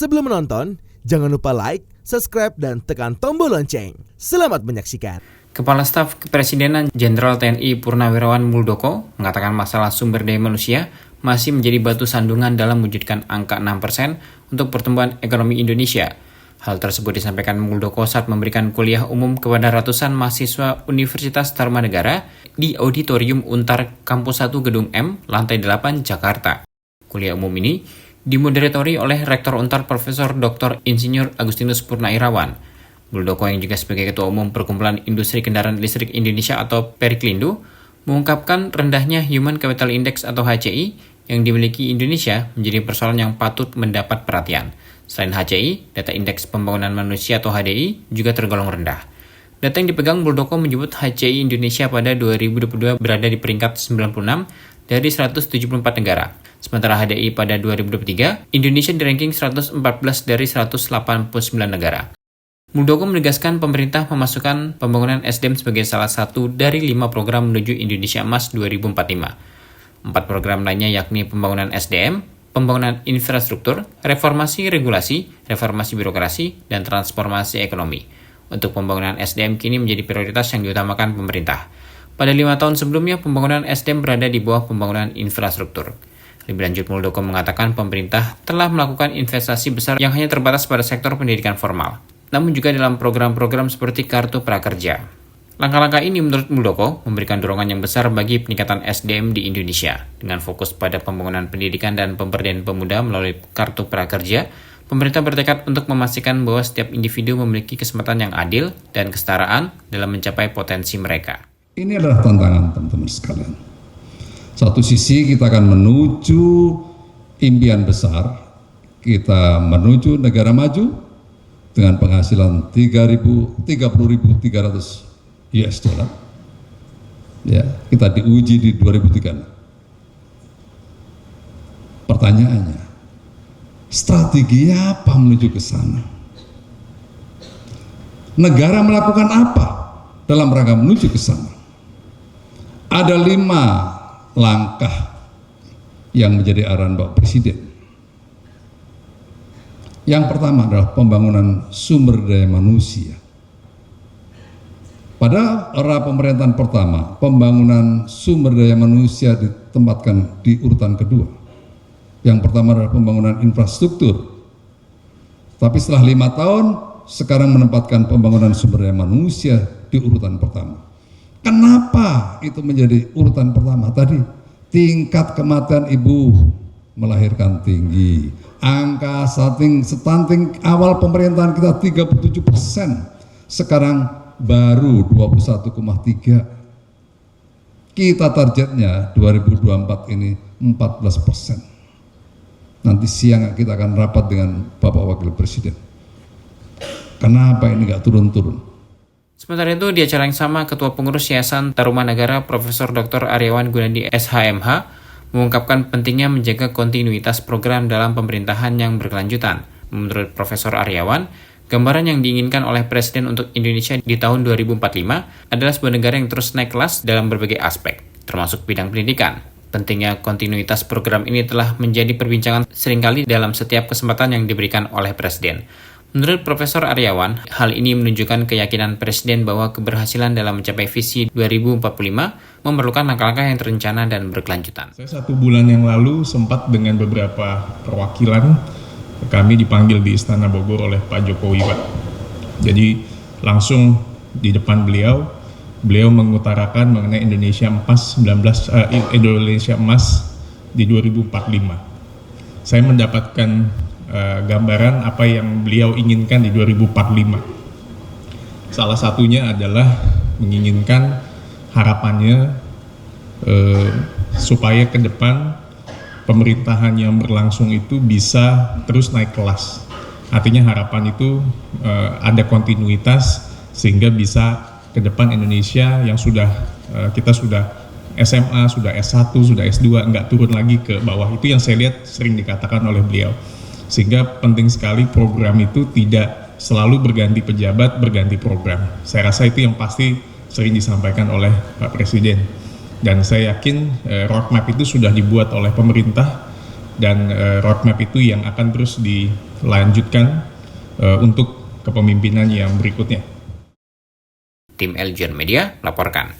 Sebelum menonton, jangan lupa like, subscribe, dan tekan tombol lonceng. Selamat menyaksikan. Kepala Staf Kepresidenan Jenderal TNI Purnawirawan Muldoko mengatakan masalah sumber daya manusia masih menjadi batu sandungan dalam mewujudkan angka 6% untuk pertumbuhan ekonomi Indonesia. Hal tersebut disampaikan Muldoko saat memberikan kuliah umum kepada ratusan mahasiswa Universitas Tarumanegara di Auditorium Untar Kampus 1 Gedung M, lantai 8, Jakarta. Kuliah umum ini dimoderatori oleh Rektor Untar Profesor Dr. Insinyur Agustinus Purnawirawan. Muldoko yang juga sebagai Ketua Umum Perkumpulan Industri Kendaraan Listrik Indonesia atau Periklindo mengungkapkan rendahnya Human Capital Index atau HCI yang dimiliki Indonesia menjadi persoalan yang patut mendapat perhatian. Selain HCI, data Indeks Pembangunan Manusia atau HDI juga tergolong rendah. Data yang dipegang Muldoko menyebut HCI Indonesia pada 2022 berada di peringkat 96 dari 174 negara. Sementara HDI pada 2023, Indonesia di ranking 114 dari 189 negara. Muldoko menegaskan pemerintah memasukkan pembangunan SDM sebagai salah satu dari 5 program menuju Indonesia Emas 2045. 4 program lainnya yakni pembangunan SDM, pembangunan infrastruktur, reformasi regulasi, reformasi birokrasi, dan transformasi ekonomi. Untuk pembangunan SDM kini menjadi prioritas yang diutamakan pemerintah. Pada 5 tahun sebelumnya, pembangunan SDM berada di bawah pembangunan infrastruktur. Lebih lanjut, Muldoko mengatakan pemerintah telah melakukan investasi besar yang hanya terbatas pada sektor pendidikan formal, namun juga dalam program-program seperti Kartu Prakerja. Langkah-langkah ini menurut Muldoko memberikan dorongan yang besar bagi peningkatan SDM di Indonesia. Dengan fokus pada pembangunan pendidikan dan pemberdayaan pemuda melalui Kartu Prakerja, pemerintah bertekad untuk memastikan bahwa setiap individu memiliki kesempatan yang adil dan kesetaraan dalam mencapai potensi mereka. Ini adalah tantangan teman-teman sekalian. Satu sisi kita akan menuju impian besar, kita menuju negara maju, dengan penghasilan 30.300 US dollar. Ya, kita diuji di 2003. Pertanyaannya, strateginya apa menuju ke sana? Negara melakukan apa dalam rangka menuju ke sana? Ada 5 langkah yang menjadi arahan Bapak Presiden. Yang pertama adalah pembangunan sumber daya manusia. Pada era pemerintahan pertama, pembangunan sumber daya manusia ditempatkan di urutan kedua. Yang pertama adalah pembangunan infrastruktur. Tapi setelah 5 tahun, sekarang menempatkan pembangunan sumber daya manusia di urutan pertama. Kenapa itu menjadi urutan pertama? Tadi, tingkat kematian ibu melahirkan tinggi. Angka stunting awal pemerintahan kita 37%, sekarang baru 21,3%. Kita targetnya 2024 ini 14%. Nanti siang kita akan rapat dengan Bapak Wakil Presiden. Kenapa ini nggak turun-turun? Sementara itu, di acara yang sama, Ketua Pengurus Yayasan Tarumanegara Profesor Dr. Aryawan Gunandi SHMH mengungkapkan pentingnya menjaga kontinuitas program dalam pemerintahan yang berkelanjutan. Menurut Profesor Aryawan, gambaran yang diinginkan oleh Presiden untuk Indonesia di tahun 2045 adalah sebuah negara yang terus naik kelas dalam berbagai aspek, termasuk bidang pendidikan. Pentingnya kontinuitas program ini telah menjadi perbincangan seringkali dalam setiap kesempatan yang diberikan oleh Presiden. Menurut Profesor Aryawan, hal ini menunjukkan keyakinan Presiden bahwa keberhasilan dalam mencapai visi 2045 memerlukan langkah-langkah yang terencana dan berkelanjutan. Saya 1 bulan yang lalu sempat dengan beberapa perwakilan kami dipanggil di Istana Bogor oleh Pak Jokowi, Pak. Jadi langsung di depan beliau mengutarakan mengenai Indonesia Emas di 2045. Saya mendapatkan gambaran apa yang beliau inginkan di 2045. Salah satunya adalah menginginkan harapannya supaya ke depan pemerintahan yang berlangsung itu bisa terus naik kelas. Artinya harapan itu ada kontinuitas sehingga bisa ke depan Indonesia yang kita sudah SMA, sudah S1, sudah S2, nggak turun lagi ke bawah. Itu yang saya lihat sering dikatakan oleh beliau. Sehingga penting sekali program itu tidak selalu berganti pejabat, berganti program. Saya rasa itu yang pasti sering disampaikan oleh Pak Presiden. Dan saya yakin roadmap itu sudah dibuat oleh pemerintah dan roadmap itu yang akan terus lanjutkan untuk kepemimpinan yang berikutnya. Tim Eljon Media laporkan.